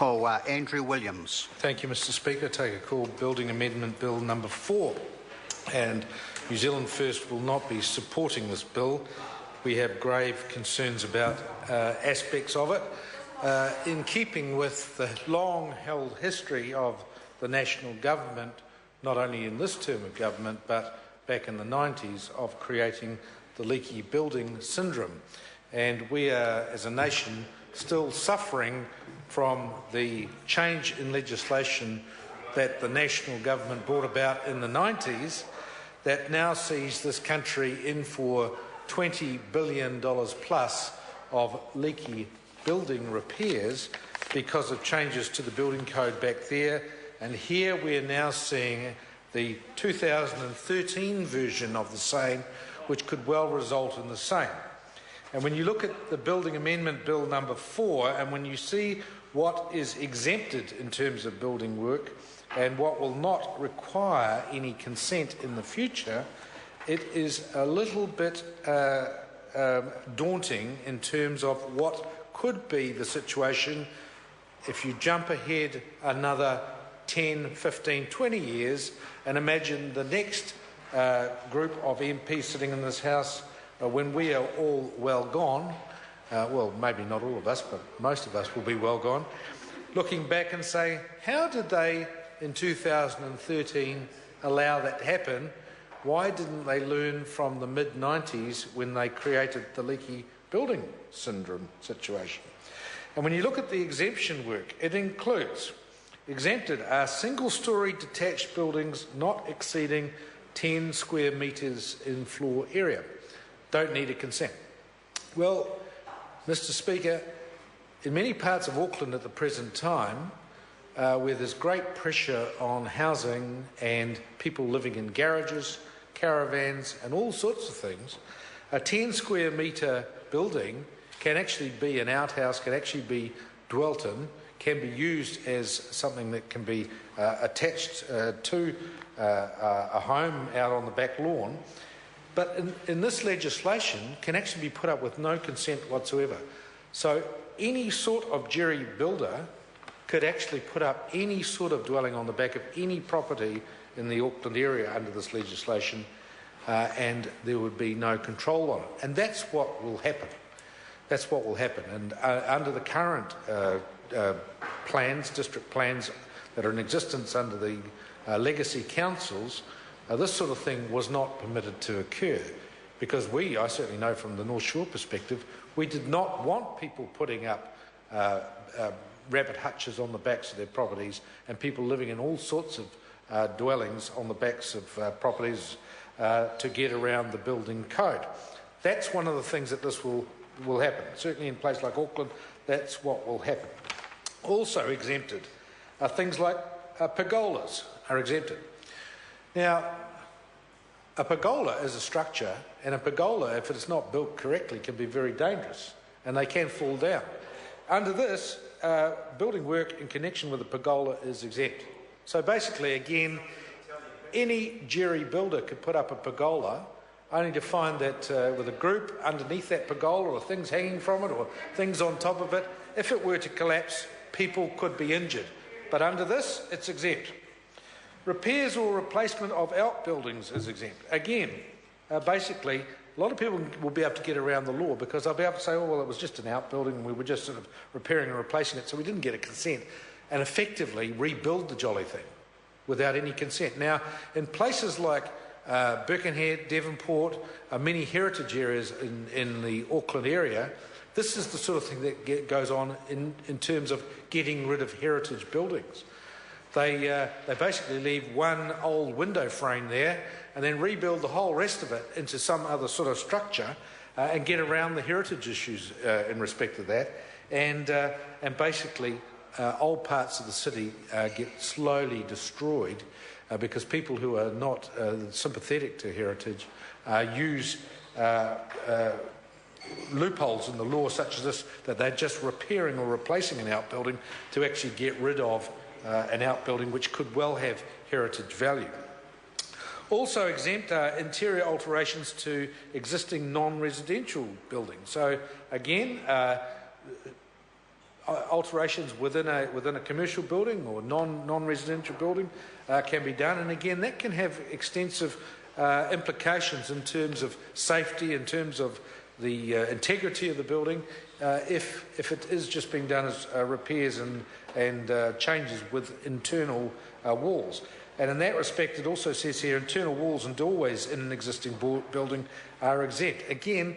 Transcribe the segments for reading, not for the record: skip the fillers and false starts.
Call Andrew Williams. Thank you, Mr Speaker. Take a call. Building Amendment Bill number 4. And New Zealand First will not be supporting this bill. We have grave concerns about aspects of it. In keeping with the long-held history of the national government, not only in this term of government but back in the 90s, of creating the leaky building syndrome. And we are, as a nation, still suffering from the change in legislation that the national government brought about in the 90s that now sees this country in for $20 billion plus of leaky building repairs because of changes to the building code back there. And here we are now seeing the 2013 version of the same, which could well result in the same. And when you look at the Building Amendment Bill number 4, and when you see what is exempted in terms of building work and what will not require any consent in the future, it is a little bit daunting in terms of what could be the situation if you jump ahead another 10, 15, 20 years and imagine the next group of MPs sitting in this House when we are all well gone, well, maybe not all of us, but most of us will be well gone, looking back and say, how did they in 2013 allow that to happen? Why didn't they learn from the mid-90s when they created the leaky building syndrome situation? And when you look at the exemption work, it includes exempted are single-storey detached buildings not exceeding 10 square metres in floor area. Don't need a consent. Well, Mr Speaker, in many parts of Auckland at the present time, where there's great pressure on housing and people living in garages, caravans and all sorts of things, a 10 square metre building can actually be an outhouse, can actually be dwelt in, can be used as something that can be attached to a home out on the back lawn, but in this legislation can actually be put up with no consent whatsoever. So any sort of jerry builder could actually put up any sort of dwelling on the back of any property in the Auckland area under this legislation, and there would be no control on it. And that's what will happen. That's what will happen. And under the current plans, district plans that are in existence under the legacy councils, this sort of thing was not permitted to occur because I certainly know from the North Shore perspective, we did not want people putting up rabbit hutches on the backs of their properties and people living in all sorts of dwellings on the backs of properties to get around the building code. That's one of the things that this will happen. Certainly in a place like Auckland, that's what will happen. Also exempted are things like pergolas are exempted. Now, a pergola is a structure, and a pergola, if it's not built correctly, can be very dangerous, and they can fall down. Under this, building work in connection with a pergola is exempt. So basically, again, any jerry builder could put up a pergola, only to find that with a group underneath that pergola or things hanging from it or things on top of it, if it were to collapse, people could be injured. But under this, it's exempt. Repairs or replacement of outbuildings is exempt. Again, basically, a lot of people will be able to get around the law because they'll be able to say, oh, well, it was just an outbuilding and we were just sort of repairing and replacing it, so we didn't get a consent, and effectively rebuild the jolly thing without any consent. Now, in places like Birkenhead, Devonport, many heritage areas in the Auckland area, this is the sort of thing that goes on in terms of getting rid of heritage buildings. They basically leave one old window frame there and then rebuild the whole rest of it into some other sort of structure and get around the heritage issues in respect to that. And basically old parts of the city get slowly destroyed because people who are not sympathetic to heritage use loopholes in the law such as this, that they're just repairing or replacing an outbuilding to actually get rid of an outbuilding which could well have heritage value. Also exempt are interior alterations to existing non-residential buildings. So again, alterations within a commercial building or non-residential building can be done, and again that can have extensive implications in terms of safety, in terms of the integrity of the building, if it is just being done as repairs and changes with internal walls. And in that respect, it also says here internal walls and doorways in an existing building are exempt. Again,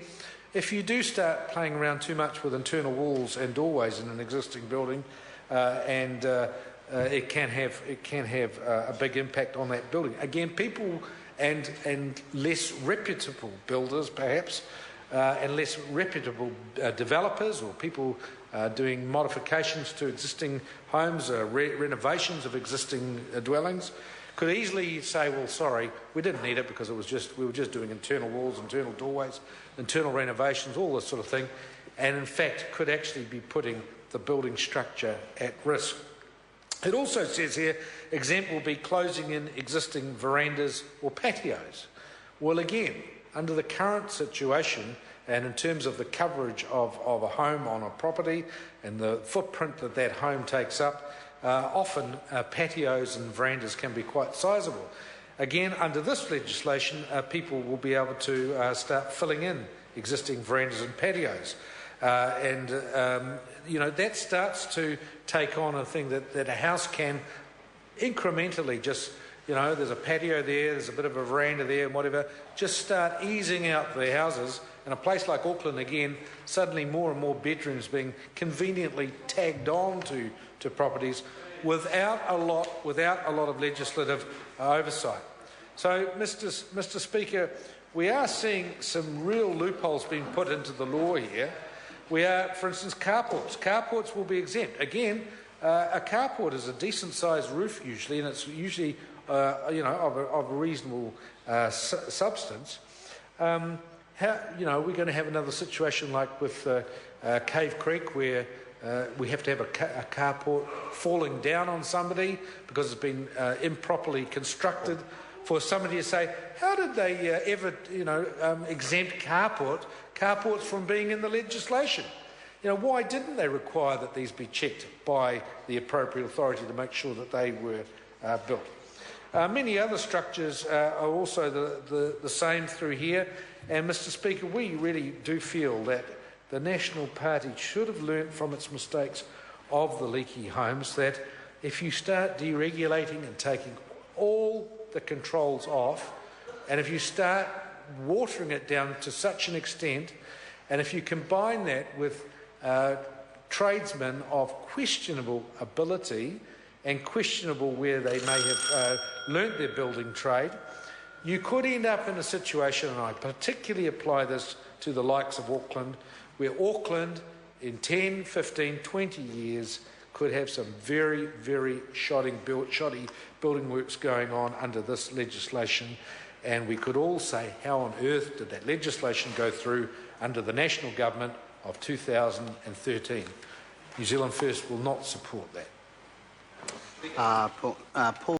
if you do start playing around too much with internal walls and doorways in an existing building, it can have a big impact on that building. Again, people and less reputable builders, perhaps, and less reputable developers or people doing modifications to existing homes, renovations of existing dwellings, could easily say, well, sorry, we didn't need it because we were just doing internal walls, internal doorways, internal renovations, all this sort of thing, and in fact could actually be putting the building structure at risk. It also says here, exempt will be closing in existing verandas or patios. Well, again, under the current situation and in terms of the coverage of a home on a property and the footprint that that home takes up, often patios and verandas can be quite sizable. Again, under this legislation, people will be able to start filling in existing verandas and patios. You know, that starts to take on a thing that a house can incrementally just, you know, there's a patio there's a bit of a veranda there and whatever, just start easing out the houses. In a place like Auckland, again, suddenly more and more bedrooms being conveniently tagged on to properties without a lot of legislative oversight. So, Mr. Speaker, we are seeing some real loopholes being put into the law here. We are, for instance, carports. Carports will be exempt. Again, a carport is a decent-sized roof usually, and it's usually you know, of a reasonable substance. We're going to have another situation like with Cave Creek, where we have to have a carport falling down on somebody because it's been improperly constructed. For somebody to say, how did they ever, exempt carports from being in the legislation? You know, why didn't they require that these be checked by the appropriate authority to make sure that they were built? Many other structures are also the same through here. And, Mr. Speaker, we really do feel that the National Party should have learnt from its mistakes of the leaky homes, that if you start deregulating and taking all the controls off, and if you start watering it down to such an extent, and if you combine that with tradesmen of questionable ability and questionable where they may have learnt their building trade, you could end up in a situation, and I particularly apply this to the likes of Auckland, where Auckland in 10, 15, 20 years could have some very, very shoddy building works going on under this legislation, and we could all say, how on earth did that legislation go through under the national government of 2013? New Zealand First will not support that. Paul